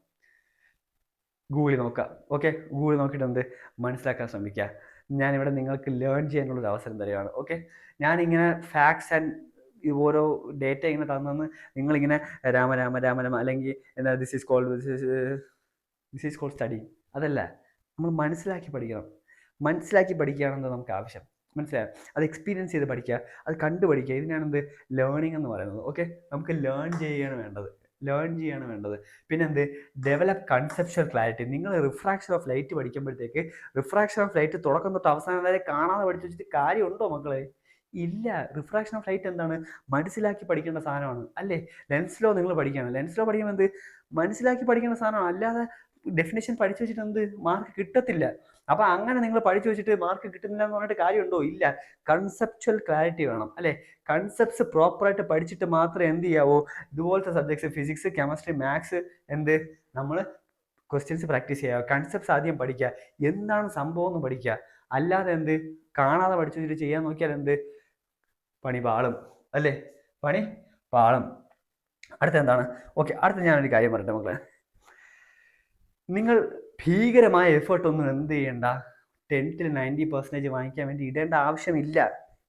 ഗൂഗിളിൽ നോക്കുക. ഓക്കെ, ഗൂഗിളിൽ നോക്കിയിട്ട് മനസ്സിലാക്കാൻ ശ്രമിക്കുക. ഞാനിവിടെ നിങ്ങൾക്ക് ലേൺ ചെയ്യാനുള്ളൊരു അവസരം തരികയാണ്. ഓക്കെ, ഞാനിങ്ങനെ ഫാക്ട്സ് ആൻഡ് ഓരോ ഡേറ്റ ഇങ്ങനെ തന്നെന്ന് നിങ്ങളിങ്ങനെ രാമ അല്ലെങ്കിൽ എന്താ ദിസ് ഈസ് കോൾഡ് സ്റ്റഡി. അതല്ല, നമ്മൾ മനസ്സിലാക്കി പഠിക്കുകയാണെന്ന് നമുക്ക് ആവശ്യം. മനസ്സിലായോ? അത് എക്സ്പീരിയൻസ് ചെയ്ത് പഠിക്കുക, അത് കണ്ടു പഠിക്കുക. ഇതിനാണ് ലേണിംഗ് എന്ന് പറയുന്നത്. ഓക്കെ, നമുക്ക് ലേൺ ചെയ്യാണ് വേണ്ടത്. പിന്നെ ഡെവലപ്പ് കൺസെപ്ച്വൽ ക്ലാരിറ്റി. നിങ്ങൾ റിഫ്രാക്ഷൻ ഓഫ് ലൈറ്റ് പഠിക്കുമ്പോഴത്തേക്ക് റിഫ്രാക്ഷൻ ഓഫ് ലൈറ്റ് തുടക്കം തൊട്ട് അവസാനം വരെ കാണാതെ പഠിച്ചു വെച്ചിട്ട് കാര്യമുണ്ടോ മക്കളെ? ഇല്ല. റിഫ്രാക്ഷൻ ഓഫ് ലൈറ്റ് എന്താണ്? മനസ്സിലാക്കി പഠിക്കേണ്ട സാധനമാണ്, അല്ലേ? ലെൻസ് ലോ നിങ്ങൾ പഠിക്കുകയാണ്. ലെൻസ് ലോ പഠിക്കുമ്പോൾ മനസ്സിലാക്കി പഠിക്കേണ്ട സാധനമാണ്. അല്ലാതെ ഡെഫിനേഷൻ പഠിച്ചു വെച്ചിട്ട് മാർക്ക് കിട്ടത്തില്ല. അപ്പൊ അങ്ങനെ നിങ്ങൾ പഠിച്ചു വെച്ചിട്ട് മാർക്ക് കിട്ടുന്നില്ല എന്ന് പറഞ്ഞിട്ട് കാര്യമുണ്ടോ? ഇല്ല. കൺസെപ്ച്വൽ ക്ലാരിറ്റി വേണം, അല്ലെ? കൺസെപ്റ്റ്സ് പ്രോപ്പറായിട്ട് പഠിച്ചിട്ട് മാത്രമേ എന്ത് ചെയ്യാവോ ഇതുപോലത്തെ സബ്ജക്ട്സ്, ഫിസിക്സ്, കെമിസ്ട്രി, മാത്സ് നമ്മൾ ക്വസ്റ്റ്യൻസ് പ്രാക്ടീസ് ചെയ്യുക. കൺസെപ്റ്റ്സ് ആദ്യം പഠിക്കുക. എന്താണ് സംഭവം എന്ന് പഠിക്കുക. അല്ലാതെ കാണാതെ പഠിച്ചു വെച്ചിട്ട് ചെയ്യാൻ നോക്കിയാൽ പണി പാളും, അല്ലേ? പണി പാളും. അടുത്ത ഓക്കെ, അടുത്ത ഞാനൊരു കാര്യം പറയട്ടെ മക്കളെ. നിങ്ങൾ ഭീകരമായ എഫേർട്ട് ഒന്നും എന്ത് ചെയ്യണ്ട. 10th 90% വാങ്ങിക്കാൻ വേണ്ടി ഇടേണ്ട ആവശ്യമില്ല.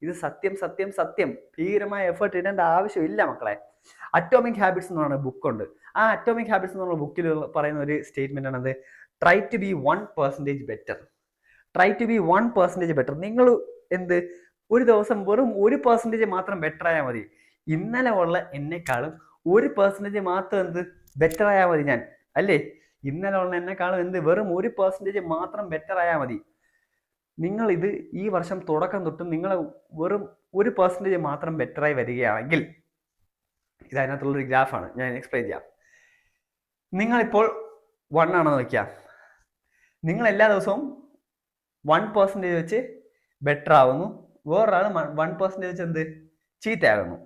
ഇത് സത്യം. ഭീകരമായ എഫേർട്ട് ഇടേണ്ട ആവശ്യമില്ല മക്കളെ. അറ്റോമിക് ഹാബിറ്റ്സ് എന്ന് പറയുന്ന ബുക്കുണ്ട്. ആ അറ്റോമിക് ഹാബിറ്റ്സ് എന്ന് പറഞ്ഞ ബുക്കിൽ പറയുന്ന ഒരു സ്റ്റേറ്റ്മെന്റ് ആണ് try to be 1% better. Try to be 1% better. നിങ്ങൾ ഒരു ദിവസം വെറും 1% മാത്രം ബെറ്റർ ആയാൽ മതി. ഇന്നലെ ഉള്ള എന്നെക്കാളും 1% മാത്രം ബെറ്റർ ആയാൽ മതി ഞാൻ, അല്ലേ? ഇന്നലെ ഉള്ള എന്നെക്കാളും വെറും 1% മാത്രം ബെറ്റർ ആയാൽ മതി. നിങ്ങൾ ഈ വർഷം തുടക്കം തൊട്ട് നിങ്ങൾ വെറും 1% മാത്രം ബെറ്ററായി വരികയാണെങ്കിൽ, ഇത് അതിനകത്തുള്ളൊരു ഗ്രാഫാണ്, ഞാൻ എക്സ്പ്ലെയിൻ ചെയ്യാം. നിങ്ങളിപ്പോൾ 1 ആണെന്ന് വയ്ക്കാം. നിങ്ങൾ എല്ലാ ദിവസവും 1% വെച്ച് ബെറ്റർ ആവുന്നു. വേറൊരാൾ 1% വെച്ച് ചീത്തയാകുന്നു.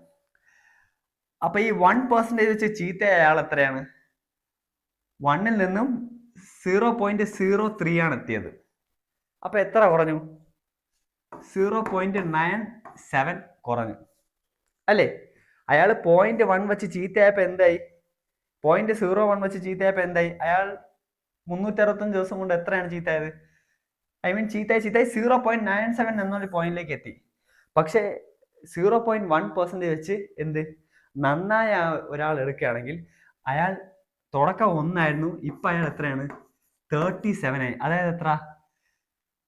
അപ്പൊ ഈ 1% വെച്ച് ചീത്തയായ ആൾ എത്രയാണ്? 1ൽ നിന്നും 0.03 ആണ് എത്തിയത്. അപ്പൊ എത്ര കുറഞ്ഞു? 0.97 കുറഞ്ഞു, അല്ലേ? അയാൾ 0.1 വെച്ച് ചീത്തയായപ്പോ എന്തായി? 0.01 വെച്ച് ചീത്തയായപ്പോ എന്തായി? അയാൾ 365 ദിവസം കൊണ്ട് എത്രയാണ് ചീത്തയായത്? ചീത്തായി 0.97 എന്നൊരു പോയിന്റിലേക്ക് എത്തി. പക്ഷെ 0.1% വെച്ച് നന്നായ ഒരാൾ എടുക്കുകയാണെങ്കിൽ അയാൾ തുടക്കം 1 ആയിരുന്നു, ഇപ്പൊ അയാൾ എത്രയാണ്? 37 ആയി. അതായത് എത്ര?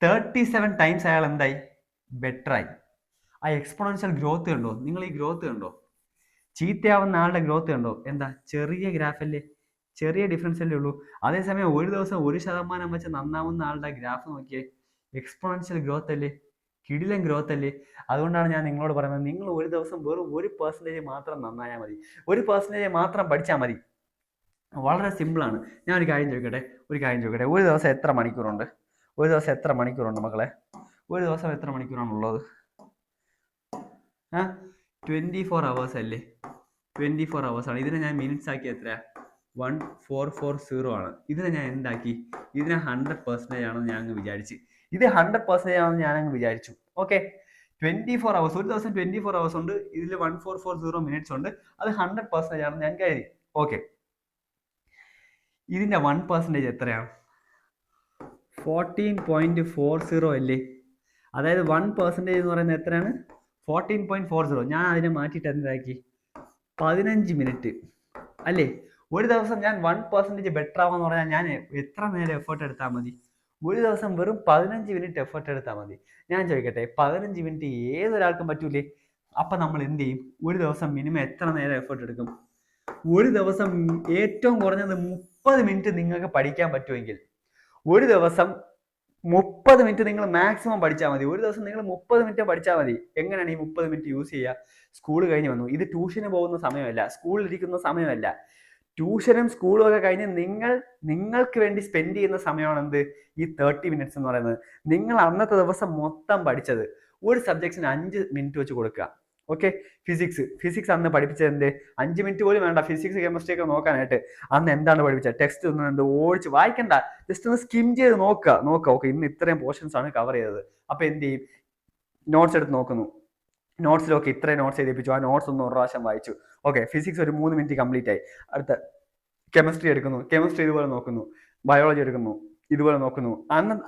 37 ടൈംസ് അയാൾ എന്തായി? ബെറ്റർ ആയി. ആ എക്സ്പോണൻഷ്യൽ ഗ്രോത്ത് കണ്ടോ? നിങ്ങൾ ഈ ഗ്രോത്ത് കണ്ടോ? ചീത്തയാവുന്ന ആളുടെ ഗ്രോത്ത് കണ്ടോ? ചെറിയ ഗ്രാഫല്ലേ, ചെറിയ ഡിഫറൻസ് അല്ലേ ഉള്ളൂ. അതേസമയം ഒരു ദിവസം 1% വെച്ച് നന്നാവുന്ന ആളുടെ ഗ്രാഫ് നോക്കിയേ, എക്സ്പോണൻഷ്യൽ ഗ്രോത്ത് അല്ലേ, കിടിലൻ ഗ്രോത്ത് അല്ലേ. അതുകൊണ്ടാണ് ഞാൻ നിങ്ങളോട് പറയുന്നത്, നിങ്ങൾ ഒരു ദിവസം വെറും 1% മാത്രം നന്നായാൽ മതി. 1% മാത്രം പഠിച്ചാൽ മതി. വളരെ സിമ്പിളാണ്. ഞാൻ ഒരു കാര്യം ചോദിക്കട്ടെ. ഒരു ദിവസം എത്ര മണിക്കൂറുണ്ട്? മക്കളെ? ഒരു ദിവസം എത്ര മണിക്കൂറാണുള്ളത്? 24 hours അല്ലേ? 24 hours ആണ്. ഇതിനെ ഞാൻ മിനിറ്റ്സ് ആക്കി എത്രയാ? 1440 ആണ്. ഇതിനെ ഞാൻ എന്താക്കി? ഇതിനെ 100% ആണെന്ന് ഞാൻ അങ്ങ് വിചാരിച്ചു. ഇത് 100% ആണെന്ന് ഞാൻ അങ്ങ് വിചാരിച്ചു. ഓക്കെ, 24 hours, ഒരു ദിവസം 24 hours ഉണ്ട്. ഇതിൽ 1440 minutes ഉണ്ട്. അത് 100% ആണെന്ന് ഞാൻ കരുതി. ഓക്കെ, ഇതിന്റെ 1% എത്രയാണ്? 14.40 അല്ലേ? അതായത് 1% എന്ന് പറയുന്നത് എത്രയാണ്? 14.40. ഞാൻ അതിനെ മാറ്റിയിട്ട് എന്താക്കി? 15 മിനിറ്റ് അല്ലേ? ഒരു ദിവസം ഞാൻ 1% ബെറ്റർ ആവാന്ന് പറഞ്ഞാൽ ഞാൻ എത്ര നേരം എഫേർട്ട് എടുത്താൽ മതി? ഒരു ദിവസം വെറും 15 മിനിറ്റ് എഫേർട്ട് എടുത്താൽ മതി. ഞാൻ ചോദിക്കട്ടെ, 15 മിനിറ്റ് ഏതൊരാൾക്കും പറ്റൂലേ? അപ്പം നമ്മൾ എന്ത് ചെയ്യും? ഒരു ദിവസം മിനിമം എത്ര നേരം എഫേർട്ട് എടുക്കും? ഒരു ദിവസം ഏറ്റവും കുറഞ്ഞത് 30 മിനിറ്റ് നിങ്ങൾക്ക് പഠിക്കാൻ പറ്റുമെങ്കിൽ ഒരു ദിവസം 30 മിനിറ്റ് നിങ്ങൾ മാക്സിമം പഠിച്ചാൽ മതി. ഒരു ദിവസം നിങ്ങൾ 30 മിനിറ്റ് പഠിച്ചാൽ മതി. എങ്ങനെയാണ് ഈ 30 മിനിറ്റ് യൂസ് ചെയ്യുക? സ്കൂൾ കഴിഞ്ഞ് വന്നു, ഇത് ട്യൂഷന് പോകുന്ന സമയമല്ല, സ്കൂളിൽ ഇരിക്കുന്ന സമയമല്ല. ട്യൂഷനും സ്കൂളും ഒക്കെ കഴിഞ്ഞ് നിങ്ങൾക്ക് വേണ്ടി സ്പെൻഡ് ചെയ്യുന്ന സമയമാണ് എന്ത്? ഈ 30 മിനിറ്റ്സ് എന്ന് പറയുന്നത്. നിങ്ങൾ അന്നത്തെ ദിവസം മൊത്തം പഠിച്ചത് ഒരു സബ്ജക്ട്സിന് 5 മിനിറ്റ് വെച്ച് കൊടുക്കുക. ഓക്കെ, ഫിസിക്സ് അന്ന് പഠിപ്പിച്ചത് എന്ത്? 5 മിനിറ്റ് പോലും വേണ്ട ഫിസിക്സ് കെമിസ്ട്രി ഒക്കെ നോക്കാനായിട്ട്. അന്ന് എന്താണ് പഠിപ്പിച്ചത്? ടെക്സ്റ്റ് ഒന്നും എന്ത് ഓടിച്ച് വായിക്കണ്ട, ജസ്റ്റ് ഒന്ന് സ്കിം ചെയ്ത് നോക്കുക. ഓക്കെ, ഇന്ന് ഇത്രയും പോർഷൻസ് ആണ് കവർ ചെയ്തത്. അപ്പൊ എന്ത് ചെയ്യും? നോട്ട്സ് എടുത്ത് നോക്കുന്നു. നോട്ട്സിലൊക്കെ ഇത്രയും നോട്ട്സ് എഴുതിപ്പിച്ചു, ആ നോട്ട്സ് ഒന്ന് ഒരു പ്രാവശ്യം വായിച്ചു. ഓക്കെ, ഫിസിക്സ് ഒരു 3 മിനിറ്റ് കംപ്ലീറ്റ് ആയി. അടുത്ത കെമിസ്ട്രി എടുക്കുന്നു, കെമിസ്ട്രി ഇതുപോലെ നോക്കുന്നു. ബയോളജി എടുക്കുന്നു, ഇതുപോലെ നോക്കുന്നു.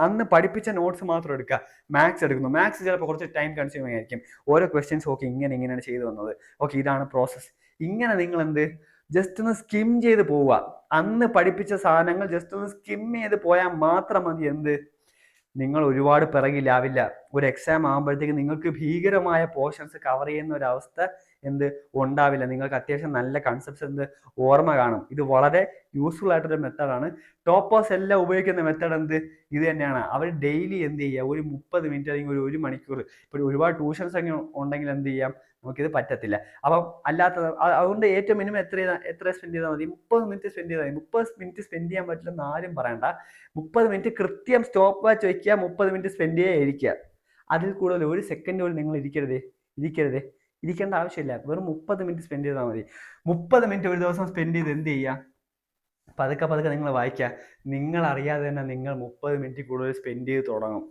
അന്ന് പഠിപ്പിച്ച നോട്ട്സ് മാത്രം എടുക്കുക. മാത്സ് എടുക്കുന്നു, മാത്സ് ചിലപ്പോൾ കുറച്ച് ടൈം കൺസ്യൂമിങ് ആയിരിക്കും. ഓരോ ക്വസ്റ്റ്യൻസ് ഓക്കെ ഇങ്ങനെയാണ് ചെയ്തു വന്നത്, ഓക്കെ ഇതാണ് പ്രോസസ്സ്. ഇങ്ങനെ നിങ്ങൾ എന്ത് ജസ്റ്റ് ഒന്ന് സ്കിം ചെയ്ത് പോവുക. അന്ന് പഠിപ്പിച്ച സാധനങ്ങൾ ജസ്റ്റ് ഒന്ന് സ്കിം ചെയ്ത് പോയാൽ മാത്രം മതി. എന്ത്? നിങ്ങൾ ഒരുപാട് പിറകിലാവില്ല. ഒരു എക്സാം ആകുമ്പോഴത്തേക്ക് നിങ്ങൾക്ക് ഭീകരമായ പോർഷൻസ് കവർ ചെയ്യുന്ന ഒരു അവസ്ഥ എന്ത് ഉണ്ടാവില്ല. നിങ്ങൾക്ക് അത്യാവശ്യം നല്ല കൺസെപ്റ്റ്സ് എന്ത് ഓർമ്മ കാണും. ഇത് വളരെ യൂസ്ഫുൾ ആയിട്ടൊരു മെത്തേഡാണ്. ടോപ്പേഴ്സ് എല്ലാം ഉപയോഗിക്കുന്ന മെത്തേഡ് എന്ത്? ഇത് തന്നെയാണ്. അവർ ഡെയിലി എന്ത് ചെയ്യുക? ഒരു 30 മിനിറ്റ് അല്ലെങ്കിൽ ഒരു മണിക്കൂർ. ഇപ്പോൾ ഒരുപാട് ട്യൂഷൻസ് ഒക്കെ ഉണ്ടെങ്കിൽ എന്ത് ചെയ്യാം? നമുക്കിത് പറ്റത്തില്ല. അപ്പം അല്ലാത്തത് അതുകൊണ്ട് ഏറ്റവും മിനിമം എത്ര സ്പെൻഡ് ചെയ്താൽ മതി? 30 മിനിറ്റ് സ്പെൻഡ് ചെയ്താൽ മതി. 30 മിനിറ്റ് സ്പെൻഡ് ചെയ്യാൻ പറ്റില്ലെന്ന് ആരും പറയണ്ട. 30 മിനിറ്റ് കൃത്യം സ്റ്റോപ്പ് വാച്ച് വയ്ക്കുക, 30 മിനിറ്റ് സ്പെൻഡ് ചെയ്യാൻ ഇരിക്കുക. അതിൽ കൂടുതൽ ഒരു സെക്കൻഡ് പോലും നിങ്ങൾ ഇരിക്കേണ്ട ആവശ്യമില്ല. വെറും 30 മിനിറ്റ് സ്പെൻഡ് ചെയ്താൽ മതി. 30 മിനിറ്റ് ഒരു ദിവസം സ്പെൻഡ് ചെയ്ത് എന്ത് ചെയ്യുക? പതുക്കെ നിങ്ങൾ വായിക്കുക. നിങ്ങൾ അറിയാതെ തന്നെ നിങ്ങൾ 30 മിനിറ്റ് കൂടുതൽ സ്പെൻഡ് ചെയ്ത് തുടങ്ങും.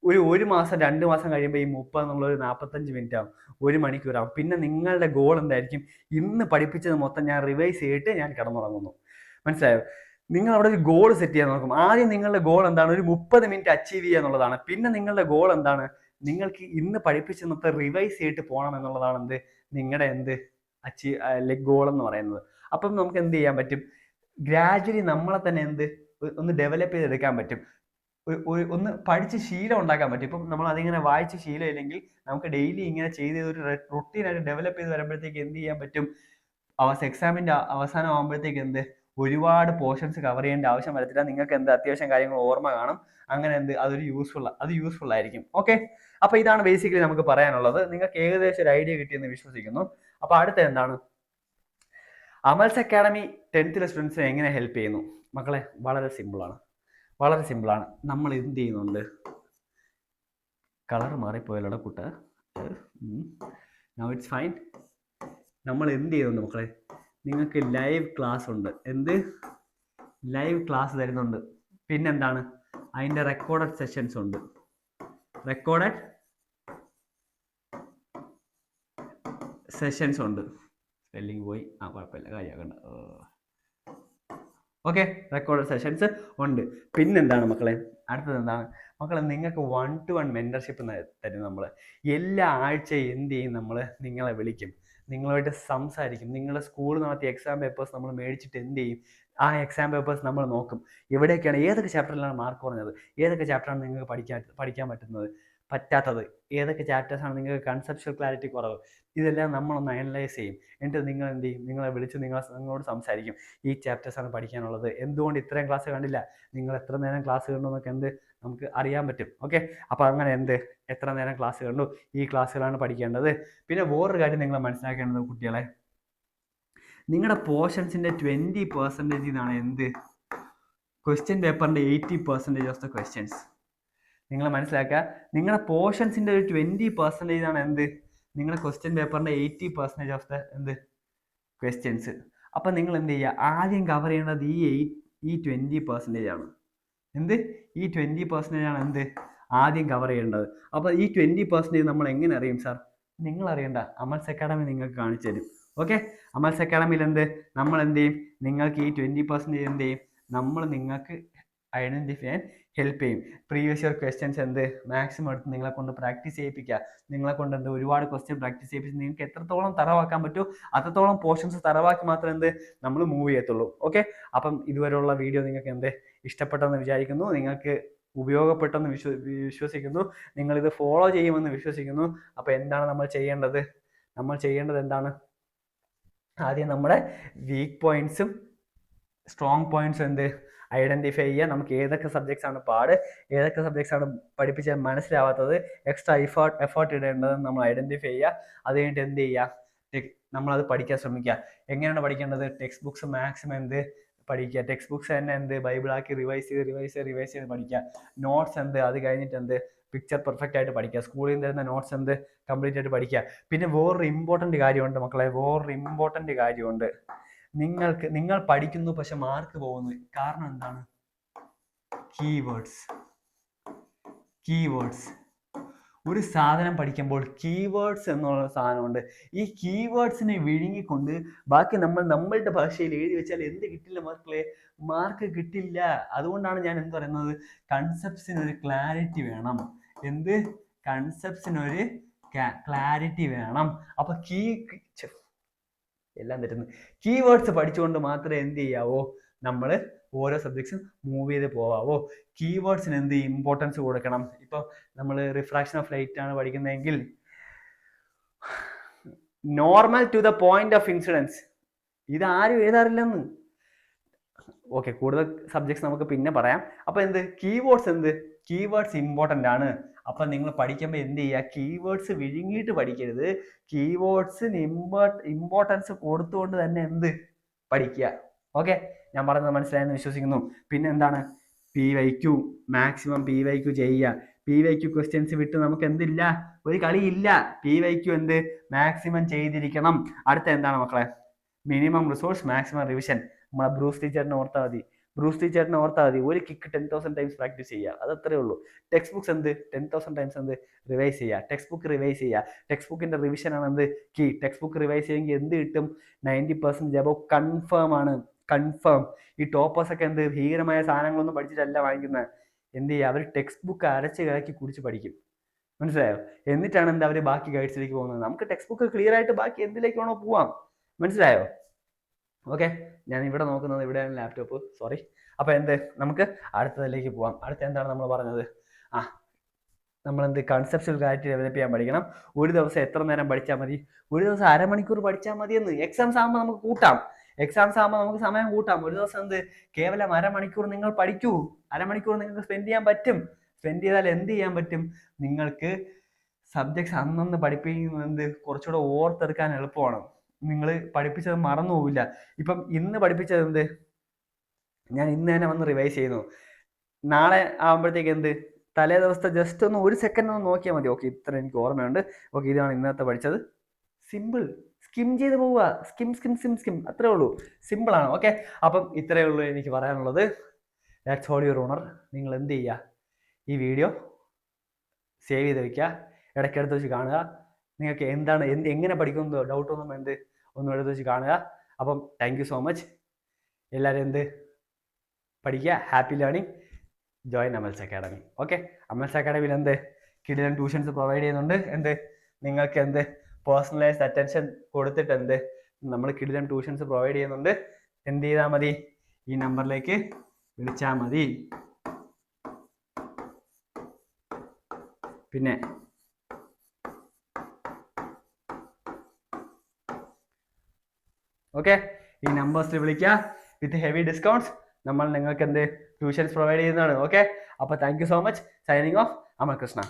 ഒരു മാസം 2 മാസം കഴിയുമ്പോൾ ഈ 30 എന്നുള്ളൊരു 45 മിനിറ്റ് ആവും, 1 മണിക്കൂറാവും. പിന്നെ നിങ്ങളുടെ ഗോൾ എന്തായിരിക്കും? ഇന്ന് പഠിപ്പിച്ചത് മൊത്തം ഞാൻ റിവൈസ് ചെയ്തിട്ട് ഞാൻ കിടന്നുറങ്ങുന്നു. മനസ്സിലായോ? നിങ്ങൾ അവിടെ ഒരു ഗോൾ സെറ്റ് ചെയ്യാൻ നോക്കും. ആദ്യം നിങ്ങളുടെ ഗോൾ എന്താണ്? ഒരു 30 മിനിറ്റ് അച്ചീവ് ചെയ്യുക എന്നുള്ളതാണ്. പിന്നെ നിങ്ങളുടെ ഗോൾ എന്താണ്? നിങ്ങൾക്ക് ഇന്ന് പഠിപ്പിച്ച മൊത്തം റിവൈസ് ചെയ്തിട്ട് പോകണം എന്നുള്ളതാണ് എന്ത്? നിങ്ങളുടെ ഗോൾ എന്ന് പറയുന്നത്. അപ്പം നമുക്ക് എന്ത് ചെയ്യാൻ പറ്റും? ഗ്രാജുവലി നമ്മളെ തന്നെ ഒന്ന് ഡെവലപ്പ് ചെയ്തെടുക്കാൻ പറ്റും. ഒന്ന് പഠിച്ച് ശീലം ഉണ്ടാക്കാൻ പറ്റും. ഇപ്പം നമ്മൾ അതിങ്ങനെ വായിച്ച് ശീലം ഇല്ലെങ്കിൽ നമുക്ക് ഡെയിലി ഇങ്ങനെ ചെയ്ത് ഒരു റൊട്ടീനായിട്ട് ഡെവലപ്പ് ചെയ്ത് വരുമ്പോഴത്തേക്ക് എന്ത് ചെയ്യാൻ പറ്റും? എക്സാമിന്റെ അവസാനം ആകുമ്പോഴത്തേക്ക് ഒരുപാട് പോർഷൻസ് കവർ ചെയ്യേണ്ട ആവശ്യം വരത്തില്ല. നിങ്ങൾക്ക് അത്യാവശ്യം കാര്യങ്ങൾ ഓർമ്മ കാണും. അങ്ങനെ അത് യൂസ്ഫുൾ ആയിരിക്കും. ഓക്കെ, അപ്പൊ ഇതാണ് ബേസിക്കലി നമുക്ക് പറയാനുള്ളത്. നിങ്ങൾക്ക് ഏകദേശം ഒരു ഐഡിയ കിട്ടിയെന്ന് വിശ്വസിക്കുന്നു. അപ്പൊ അടുത്ത എന്താണ്? അമൽസ് അക്കാഡമി 10th സ്റ്റുഡൻസിനെ എങ്ങനെ ഹെൽപ്പ് ചെയ്യുന്നു? മക്കളെ, വളരെ സിമ്പിളാണ്. നമ്മൾ എന്ത് ചെയ്യുന്നുണ്ട്? കളർ മാറിപ്പോയല്ലോടെ കുട്ട. Now it's fine. നമ്മൾ എന്ത് ചെയ്യുന്നുണ്ട് മക്കളെ? നിങ്ങൾക്ക് ലൈവ് ക്ലാസ് ഉണ്ട്. ലൈവ് ക്ലാസ് തരുന്നുണ്ട്. പിന്നെന്താണ്? അതിൻ്റെ റെക്കോർഡഡ് സെഷൻസ് ഉണ്ട്. സ്പെല്ലിംഗ് പോയി, കുഴപ്പമില്ല, കാര്യമാക്കണ്ട. ഓക്കെ, റെക്കോർഡഡ് സെഷൻസ് ഉണ്ട്. പിന്നെന്താണ് മക്കളെ? അടുത്തത് എന്താണ് മക്കളെ? നിങ്ങൾക്ക് 1-to-1 മെന്റർഷിപ്പ് തരും. നമ്മൾ എല്ലാ ആഴ്ചയും എന്ത് ചെയ്യും? നമ്മൾ നിങ്ങളെ വിളിക്കും, നിങ്ങളുമായിട്ട് സംസാരിക്കും. നിങ്ങളുടെ സ്കൂൾ നടത്തിയ എക്സാം പേപ്പേഴ്സ് നമ്മൾ മേടിച്ചിട്ട് എന്ത് ചെയ്യും? ആ എക്സാം പേപ്പേഴ്സ് നമ്മൾ നോക്കും. എവിടെയൊക്കെയാണ്, ഏതൊക്കെ ചാപ്റ്ററിലാണ് മാർക്ക് കുറഞ്ഞത്, ഏതൊക്കെ ചാപ്റ്ററാണ് നിങ്ങൾക്ക് പഠിക്കാൻ പറ്റാത്തത്, ഏതൊക്കെ ചാപ്റ്റേഴ്സാണ് നിങ്ങൾക്ക് കൺസെപ്ച്വൽ ക്ലാരിറ്റി കുറവ്, ഇതെല്ലാം നമ്മളൊന്ന് അനലൈസ് ചെയ്യും. എന്നിട്ട് നിങ്ങൾ എന്ത് ചെയ്യും? നിങ്ങളെ വിളിച്ച് നിങ്ങളോട് സംസാരിക്കും. ഈ ചാപ്റ്റേഴ്സാണ് പഠിക്കാനുള്ളത്, എന്തുകൊണ്ട് ഇത്രയും ക്ലാസ് കണ്ടില്ല, നിങ്ങൾ എത്ര നേരം ക്ലാസ് കണ്ടു എന്നൊക്കെ നമുക്ക് അറിയാൻ പറ്റും. ഓക്കെ, അപ്പോൾ അങ്ങനെ എത്ര നേരം ക്ലാസ് കണ്ടു, ഈ ക്ലാസ്സുകളാണ് പഠിക്കേണ്ടത്. പിന്നെ വേറൊരു കാര്യം നിങ്ങൾ മനസ്സിലാക്കേണ്ടത് കുട്ടികളെ, നിങ്ങളുടെ പോർഷൻസിൻ്റെ 20% എന്നാണ് ക്വസ്റ്റ്യൻ പേപ്പറിൻ്റെ 80% ഓഫ് ദ ക്വസ്റ്റ്യൻസ്. നിങ്ങൾ മനസ്സിലാക്കുക, നിങ്ങളുടെ പോർഷൻസിൻ്റെ ഒരു 20% ആണ് നിങ്ങളുടെ ക്വസ്റ്റ്യൻ പേപ്പറിൻ്റെ 80% ഓഫ് ദ ക്വസ്റ്റ്യൻസ്. അപ്പം നിങ്ങൾ എന്ത് ചെയ്യുക? ആദ്യം കവർ ചെയ്യേണ്ടത് ഈ 20% ആണ്. ഈ 20% ആണ് ആദ്യം കവർ ചെയ്യേണ്ടത്. അപ്പോൾ ഈ 20% നമ്മൾ എങ്ങനെ അറിയും സാർ? നിങ്ങൾ അറിയണ്ട, അമൽസ് അക്കാഡമി നിങ്ങൾക്ക് കാണിച്ചു തരും. ഓക്കെ, അമൽസ് അക്കാഡമിയിൽ നമ്മൾ എന്ത് ചെയ്യും? നിങ്ങൾക്ക് ഈ 20% എന്ത് ചെയ്യും? നമ്മൾ നിങ്ങൾക്ക് ഐഡന്റിഫൈ ചെയ്യാൻ ഹെൽപ്പ് ചെയ്യും. പ്രീവിയസ് ഇയർ ക്വസ്റ്റ്യൻസ് മാക്സിമം എടുത്ത് നിങ്ങളെ കൊണ്ട് പ്രാക്ടീസ് ചെയ്യിപ്പിക്കുക. നിങ്ങളെ കൊണ്ട് ഒരുപാട് ക്വസ്റ്റ്യൻ പ്രാക്ടീസ് ചെയ്യിപ്പിച്ച് നിങ്ങൾക്ക് എത്രത്തോളം തറവാക്കാൻ പറ്റുമോ അത്രത്തോളം പോർഷൻസ് തറവാക്കി മാത്രമേ നമ്മൾ മൂവ് ചെയ്യത്തുള്ളൂ. ഓക്കെ, അപ്പം ഇതുവരെയുള്ള വീഡിയോ നിങ്ങൾക്ക് ഇഷ്ടപ്പെട്ടെന്ന് വിചാരിക്കുന്നു, നിങ്ങൾക്ക് ഉപയോഗപ്പെട്ടെന്ന് വിശ്വസിക്കുന്നു, നിങ്ങൾ ഇത് ഫോളോ ചെയ്യുമെന്ന് വിശ്വസിക്കുന്നു. അപ്പോൾ എന്താണ് നമ്മൾ ചെയ്യേണ്ടത്? എന്താണ്? ആദ്യം നമ്മുടെ വീക്ക് പോയിന്റ്സും സ്ട്രോങ് പോയിന്റ്സും ഐഡന്റിഫൈ ചെയ്യുക. നമുക്ക് ഏതൊക്കെ സബ്ജക്ട്സ് ആണ് പാട്, ഏതൊക്കെ സബ്ജക്ട്സ് ആണ് പഠിപ്പിച്ചാൽ മനസ്സിലാവാത്തത്, എക്സ്ട്രാ എഫേർട്ട് ഇടേണ്ടതെന്ന് നമ്മൾ ഐഡന്റിഫൈ ചെയ്യുക. അത് കഴിഞ്ഞിട്ട് എന്ത് ചെയ്യുക? നമ്മളത് പഠിക്കാൻ ശ്രമിക്കുക. എങ്ങനെയാണ് പഠിക്കേണ്ടത്? ടെക്സ്റ്റ് ബുക്സ് മാക്സിമം പഠിക്കുക. ടെക്സ്റ്റ് ബുക്സ് തന്നെ ബൈബിളാക്കി റിവൈസ് ചെയ്ത് പഠിക്കുക. നോട്ട്സ് അത് കഴിഞ്ഞിട്ട് പിക്ചർ പെർഫെക്റ്റ് ആയിട്ട് പഠിക്കുക. സ്കൂളിൽ നിന്ന് തരുന്ന നോട്ട്സ് കംപ്ലീറ്റ് ആയിട്ട് പഠിക്കുക. പിന്നെ വേറൊരു ഇമ്പോർട്ടൻ്റ് കാര്യമുണ്ട് മക്കളെ, നിങ്ങൾ പഠിക്കുന്നു പക്ഷെ മാർക്ക് പോകുന്നു. കാരണം എന്താണ്? കീവേഡ്സ്. ഒരു സാധനം പഠിക്കുമ്പോൾ കീവേഡ്സ് എന്നുള്ള സാധനമുണ്ട്. ഈ കീവേഡ്സിനെ വിഴുങ്ങിക്കൊണ്ട് ബാക്കി നമ്മളുടെ ഭാഷയിൽ എഴുതി വെച്ചാൽ കിട്ടില്ല മക്കളെ? മാർക്ക് കിട്ടില്ല. അതുകൊണ്ടാണ് ഞാൻ പറയുന്നത്, കൺസെപ്റ്റ്സിനൊരു ക്ലാരിറ്റി വേണം. കൺസെപ്റ്റ്സിനൊരു ക്ലാരിറ്റി വേണം. അപ്പൊ എല്ലാം തെറ്റുന്നു. കീവേഡ്സ് പഠിച്ചുകൊണ്ട് മാത്രമേ ചെയ്യാവോ? നമ്മൾ ഓരോ സബ്ജക്ട്സും മൂവ് ചെയ്ത് പോവാവോ? കീവേഡ്സിന് ഇമ്പോർട്ടൻസ് കൊടുക്കണം. ഇപ്പൊ നമ്മൾ റിഫ്രാക്ഷൻ ഓഫ് ലൈറ്റ് ആണ് പഠിക്കുന്നതെങ്കിൽ normal to the point of incidence ഇത് ആരും എഴുതാറില്ലെന്ന്. ഓക്കെ, കൂടുതൽ സബ്ജക്ട്സ് നമുക്ക് പിന്നെ പറയാം. അപ്പൊ കീവേഡ്സ് ഇമ്പോർട്ടൻ്റ് ആണ്. അപ്പൊ നിങ്ങൾ പഠിക്കുമ്പോൾ ചെയ്യുക? കീവേഡ്സ് വിഴുങ്ങിയിട്ട് പഠിക്കരുത്. കീവേഡ്സിന് ഇമ്പോർട്ടൻസ് കൊടുത്തുകൊണ്ട് തന്നെ പഠിക്കുക. ഓക്കെ, ഞാൻ പറയുന്നത് മനസ്സിലായെന്ന് വിശ്വസിക്കുന്നു. പിന്നെ എന്താണ്? PYQ മാക്സിമം PYQ ചെയ്യുക. PYQ ക്വസ്റ്റ്യൻസ് വിട്ട് നമുക്ക് ഒരു കളിയില്ല. PYQ മാക്സിമം ചെയ്തിരിക്കണം. അടുത്ത എന്താണ് മക്കളെ? Minimum resource maximum revision. നമ്മളെ ബ്രൂസ് ടീച്ചറിനെ ഓർത്താൽ മതി. ഒരു കിക്ക് 10,000 ടൈംസ് പ്രാക്ടീസ് ചെയ്യുക. അത് അത്രേ ഉള്ളൂ. ടെക്സ്റ്റ് ബുക്സ് 10,000 ടൈംസ് റിവൈസ് ചെയ്യുക. ടെക്സ്റ്റ് ബുക്കിന്റെ റിവിഷൻ ആണ് കീ. ടെക്സ്റ്റ് ബുക്ക് റിവൈസ് ചെയ്യുമെങ്കിൽ കിട്ടും? 90% അബവ് കൺഫേം ആണ്. ഈ ടോപ്പേഴ്സ് ഒക്കെ ഭീകരമായ സാധനങ്ങളൊന്നും പഠിച്ചിട്ടല്ല വാങ്ങിക്കുന്നത്. അവർ ടെക്സ്റ്റ് ബുക്ക് അരച്ച് കലക്കി കുടിച്ച് പഠിക്കും. മനസ്സിലായോ? എന്നിട്ടാണ് അവർ ബാക്കി ഗൈഡ്സിലേക്ക് പോകുന്നത്. നമുക്ക് ടെക്സ്റ്റ് ബുക്ക് ക്ലിയർ ആയിട്ട് ബാക്കി എന്തിലേക്ക് വേണോ പോവാം. മനസ്സിലായോ? ഓക്കെ, ഞാൻ ഇവിടെ നോക്കുന്നത്, ഇവിടെയാണ് ലാപ്ടോപ്പ്, സോറി. അപ്പൊ നമുക്ക് അടുത്തതിലേക്ക് പോവാം. അടുത്ത എന്താണ് നമ്മൾ പറഞ്ഞത്? നമ്മൾ കൺസെപ്ച്വൽ ക്ലാരിറ്റി ഡെവലപ്പ് ചെയ്യാൻ പഠിക്കണം. ഒരു ദിവസം എത്ര നേരം പഠിച്ചാൽ മതി? ഒരു ദിവസം അരമണിക്കൂർ പഠിച്ചാൽ മതി എന്ന്. എക്സാംസ് ആകുമ്പോൾ നമുക്ക് കൂട്ടാം. സമയം കൂട്ടാം. ഒരു ദിവസം കേവലം അരമണിക്കൂർ നിങ്ങൾ പഠിക്കൂ. അരമണിക്കൂർ നിങ്ങൾക്ക് സ്പെൻഡ് ചെയ്യാൻ പറ്റും. സ്പെൻഡ് ചെയ്താൽ ചെയ്യാൻ പറ്റും? നിങ്ങൾക്ക് സബ്ജക്ട്സ് അന്നൊന്ന് പഠിപ്പിക്കുന്നത് കുറച്ചുകൂടെ ഓർത്തെടുക്കാൻ എളുപ്പമാണ്. നിങ്ങൾ പഠിപ്പിച്ചത് മറന്നു പോവില്ല. ഇപ്പം ഇന്ന് പഠിപ്പിച്ചത് ഞാൻ ഇന്ന് തന്നെ വന്ന് റിവൈസ് ചെയ്യുന്നു. നാളെ ആകുമ്പോഴത്തേക്ക് തലേ ദിവസത്തെ ജസ്റ്റ് ഒരു സെക്കൻഡ് ഒന്ന് നോക്കിയാൽ മതി. ഓക്കെ, ഇത്ര എനിക്ക് ഓർമ്മയുണ്ട്. ഓക്കെ, ഇതാണ് ഇന്നത്തെ പഠിച്ചത്. സിമ്പിൾ. സ്കിം ചെയ്ത് പോവുക. സ്കിം അത്രേ ഉള്ളൂ. സിമ്പിൾ ആണ്. ഓക്കെ, അപ്പം ഇത്രയേ ഉള്ളൂ എനിക്ക് പറയാനുള്ളത്. That's all your honour. നിങ്ങൾ ചെയ്യുക? ഈ വീഡിയോ സേവ് ചെയ്ത് വെക്കുക. ഇടയ്ക്കെടുത്ത് വെച്ച് കാണുക. നിങ്ങൾക്ക് എങ്ങനെ പഠിക്കുമെന്നോ ഡൗട്ടൊന്നും ഒന്നും എടുത്ത് വെച്ച് കാണുക. അപ്പം താങ്ക് യു സോ മച്ച്. എല്ലാവരും പഠിക്കുക. Happy learning. Join Amal's academy. Okay, Amal's അക്കാഡമിയിൽ കിടിലൻ ട്യൂഷൻസ് പ്രൊവൈഡ് ചെയ്യുന്നുണ്ട്. നിങ്ങൾക്ക് പേഴ്സണലൈസ്ഡ് അറ്റൻഷൻ കൊടുത്തിട്ട് നമ്മൾ കിടിലൻ ട്യൂഷൻസ് പ്രൊവൈഡ് ചെയ്യുന്നുണ്ട്. ചെയ്താൽ മതി? ഈ നമ്പറിലേക്ക് വിളിച്ചാൽ മതി. പിന്നെ ഓക്കെ, ഈ നമ്പേഴ്സിൽ വിളിക്കുക. വിത്ത് ഹെവി ഡിസ്കൗണ്ട്സ് നമ്മൾ നിങ്ങൾക്ക് ട്യൂഷൻസ് പ്രൊവൈഡ് ചെയ്യുന്നതാണ്. ഓക്കെ, അപ്പോൾ thank you so much. Signing off, Amal Krishna.